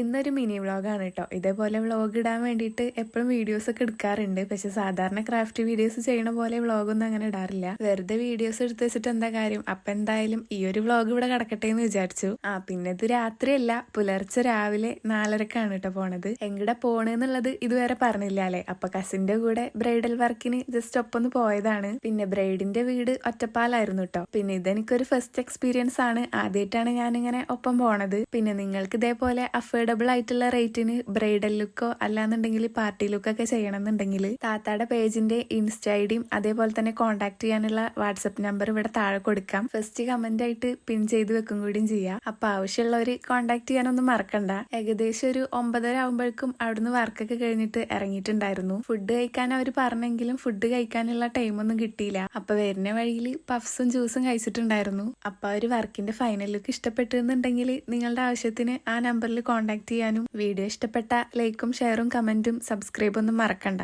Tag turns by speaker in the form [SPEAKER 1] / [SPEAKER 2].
[SPEAKER 1] ഇന്നൊരു മിനി വ്ളോഗാണ് കേട്ടോ. ഇതേപോലെ വ്ളോഗ് ഇടാൻ വേണ്ടിയിട്ട് എപ്പോഴും വീഡിയോസ് ഒക്കെ എടുക്കാറുണ്ട്. പക്ഷെ സാധാരണ ക്രാഫ്റ്റ് വീഡിയോസ് ചെയ്യണ പോലെ വ്ളോഗൊന്നും അങ്ങനെ ഇടാറില്ല. വെറുതെ വീഡിയോസ് എടുത്ത് വെച്ചിട്ട് എന്താ കാര്യം. അപ്പൊ എന്തായാലും ഈ ഒരു വ്ളോഗ് ഇവിടെ കിടക്കട്ടെ എന്ന് വിചാരിച്ചു. പിന്നെ ഇത് രാത്രിയല്ല, പുലർച്ചെ രാവിലെ 4:30ക്കാണ് കേട്ടോ പോണത്. എങ്ങടെ പോണെന്നുള്ളത് ഇതുവരെ പറഞ്ഞില്ല അല്ലേ. അപ്പൊ കസിന്റെ കൂടെ ബ്രൈഡൽ വർക്കിന് ജസ്റ്റ് ഒപ്പൊന്ന് പോയതാണ്. പിന്നെ ബ്രൈഡിന്റെ വീട് ഒറ്റപ്പാലായിരുന്നു കേട്ടോ. പിന്നെ ഇതെനിക്കൊരു ഫസ്റ്റ് എക്സ്പീരിയൻസ് ആണ്. ആദ്യമായിട്ടാണ് ഞാനിങ്ങനെ ഒപ്പം പോണത്. പിന്നെ നിങ്ങൾക്ക് ഇതേപോലെ അഫോർഡബിൾ ആയിട്ടുള്ള റേറ്റിന് ബ്രൈഡൽ ലുക്കോ അല്ലാന്നുണ്ടെങ്കിൽ പാർട്ടി ലുക്കൊക്കെ ചെയ്യണമെന്നുണ്ടെങ്കിൽ താത്താടെ പേജിന്റെ ഇൻസ്റ്റ ഐഡിയും അതേപോലെ തന്നെ കോൺടാക്ട് ചെയ്യാനുള്ള വാട്സപ്പ് നമ്പർ ഇവിടെ താഴെ കൊടുക്കാം. ഫസ്റ്റ് കമന്റ് ആയിട്ട് പിൻ ചെയ്ത് വെക്കും കൂടിയും ചെയ്യാം. അപ്പൊ ആവശ്യമുള്ളവര് കോൺടാക്ട് ചെയ്യാനൊന്നും മറക്കണ്ട. ഏകദേശം ഒരു 9:30 ആകുമ്പോഴേക്കും അവിടുന്ന് വർക്കൊക്കെ കഴിഞ്ഞിട്ട് ഇറങ്ങിയിട്ടുണ്ടായിരുന്നു. ഫുഡ് കഴിക്കാൻ അവർ പറഞ്ഞെങ്കിലും ഫുഡ് കഴിക്കാനുള്ള ടൈമൊന്നും കിട്ടിയില്ല. അപ്പൊ വരുന്ന വഴിയിൽ പഫ്സും ജ്യൂസും കഴിച്ചിട്ടുണ്ടായിരുന്നു. അപ്പൊ ഒരു വർക്കിന്റെ ഫൈനൽ ലുക്ക് ഇഷ്ടപ്പെട്ടെന്നുണ്ടെങ്കിൽ നിങ്ങളുടെ ആവശ്യത്തിന് ആ നമ്പറിൽ കോൺടാക്ട് ചെയ്യാനും വീഡിയോ ഇഷ്ടപ്പെട്ട ലൈക്കും ഷെയറും കമന്റും സബ്സ്ക്രൈബും ഒന്നും മറക്കണ്ട.